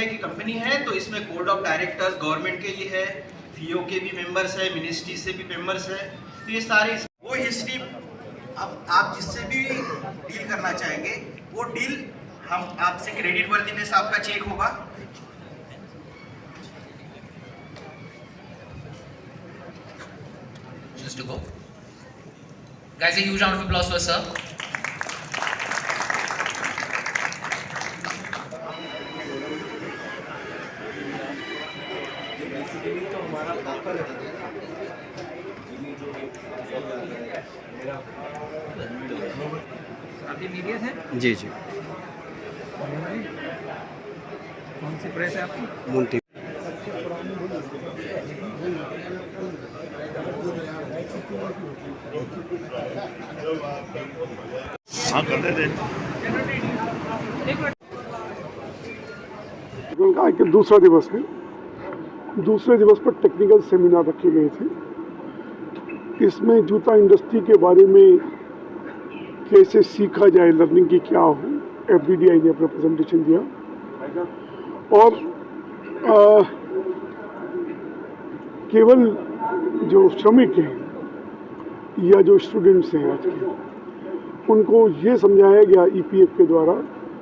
है कि कंपनी है तो इसमें बोर्ड ऑफ डायरेक्टर्स गवर्नमेंट के ही है, सीईओ के भी मेंबर्स है, मिनिस्ट्री से भी मेंबर्स है। तो ये सारे वो हिस्ट्री, अब आप जिससे भी डील करना चाहेंगे वो डील हम आपसे क्रेडिट वर्दीनेस आपका चेक होगा। Just to go. Guys, a huge round of applause for sir. अभी मीडिया है? जी जी। कौन सी प्रेस है आपकी? मुंटी। हाँ करते थे। आज के दूसरा दिवस है। दूसरे दिवस पर टेक्निकल सेमिनार रखे गए थे। इसमें जूता इंडस्ट्री के बारे में कैसे सीखा जाए, लर्निंग की क्या हो, FDDI ने अपना प्रेजेंटेशन दिया। और केवल जो श्रमिक हैं या जो स्टूडेंट्स हैं आज के, उनको ये समझाया गया EPF के द्वारा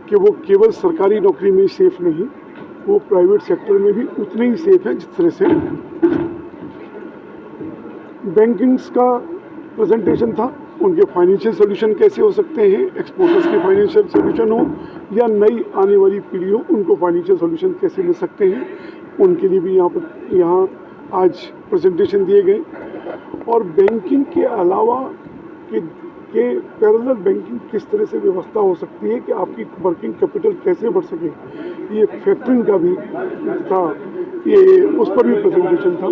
कि वो केवल सरकारी नौकरी में सेफ नहीं, वो प्राइवेट सेक्टर में भी उतने ही सेफ है जिस तरह से बैंकिंग्स का प्रेजेंटेशन था। उनके फाइनेंशियल सोल्यूशन कैसे हो सकते हैं, एक्सपोर्टर्स के फाइनेंशियल सोल्यूशन हो या नई आने वाली पीढ़ी हो, उनको फाइनेंशियल सोल्यूशन कैसे मिल सकते हैं, उनके लिए भी यहाँ आज प्रेजेंटेशन दिए गए। और बैंकिंग के अलावा के पैरेलल बैंकिंग किस तरह से व्यवस्था हो सकती है कि आपकी वर्किंग कैपिटल कैसे बढ़ सके, ये फैक्टरिंग का भी था, ये उस पर भी प्रेजेंटेशन था,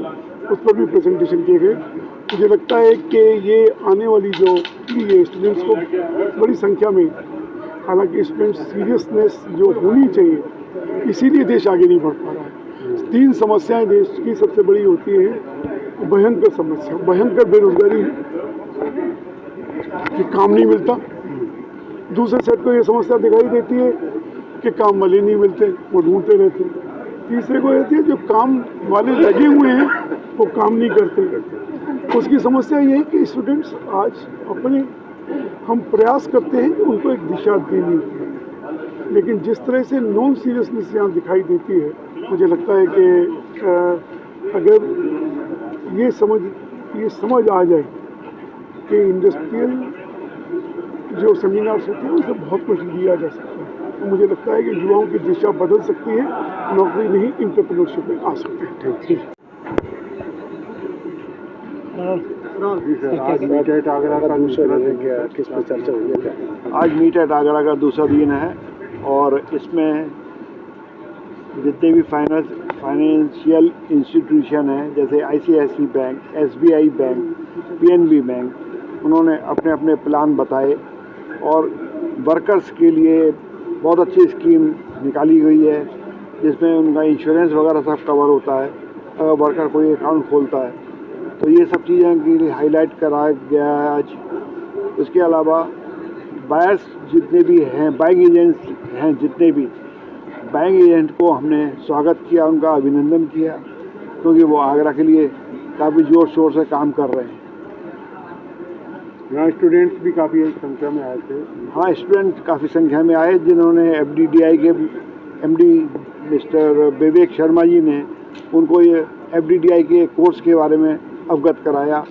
उस पर भी प्रेजेंटेशन किए गए। मुझे लगता है कि ये आने वाली जो ये स्टूडेंट्स को बड़ी संख्या में, हालांकि इसमें सीरियसनेस जो होनी चाहिए, इसीलिए देश आगे नहीं बढ़ पा रहा है। 3 समस्याएं देश की सबसे बड़ी होती है। भयंकर समस्या, भयंकर बेरोजगारी है कि काम नहीं मिलता। दूसरे सेट को ये समस्या दिखाई देती है कि काम वाले नहीं मिलते, वो ढूंढते रहते हैं। तीसरे को रहती है जो काम वाले लगे हुए हैं वो काम नहीं करते। उसकी समस्या ये है कि स्टूडेंट्स आज अपने, हम प्रयास करते हैं कि उनको एक दिशा देनी, लेकिन जिस तरह से नॉन सीरियसनेस यहाँ दिखाई देती है, मुझे लगता है कि अगर ये समझ आ जाए कि इंडस्ट्रियल जो सेमिनार्स होते हैं उससे बहुत कुछ लिया जा सकता है, तो मुझे लगता है कि युवाओं की दिशा बदल सकती है, नौकरी नहीं एंटरप्रेन्योरशिप में आ सकते हैं। ठीक है। आज मीट एट आगरा का दूसरा दिन है, किस पर चर्चा हुई है? आज मीट एट आगरा का दूसरा दिन है और इसमें जितने भी फाइनेंशियल इंस्टीट्यूशन हैं, जैसे ICICI bank, SBI bank, PNB bank, उन्होंने अपने अपने प्लान बताए और वर्कर्स के लिए बहुत अच्छी स्कीम निकाली गई है, जिसमें उनका इंश्योरेंस वगैरह सब कवर होता है अगर वर्कर कोई अकाउंट खोलता है। तो ये सब चीज़ें के लिए हाईलाइट कराया गया है आज। उसके अलावा बायर्स जितने भी हैं, बाइंग एजेंट्स हैं जितने भी, बैंक एजेंट को हमने स्वागत किया, उनका अभिनंदन किया, क्योंकि वो आगरा के लिए काफ़ी ज़ोर शोर से काम कर रहे हैं। यहाँ स्टूडेंट्स भी काफ़ी संख्या में आए थे। हाँ, स्टूडेंट काफ़ी संख्या में आए, जिन्होंने FDDI के MD मिस्टर विवेक शर्मा जी ने उनको ये FDDI के कोर्स के बारे में अवगत कराया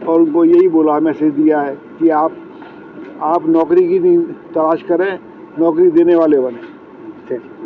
और उनको यही बोला, मैसेज दिया है कि आप नौकरी की नहीं तलाश करें, नौकरी देने वाले बने। ठीक।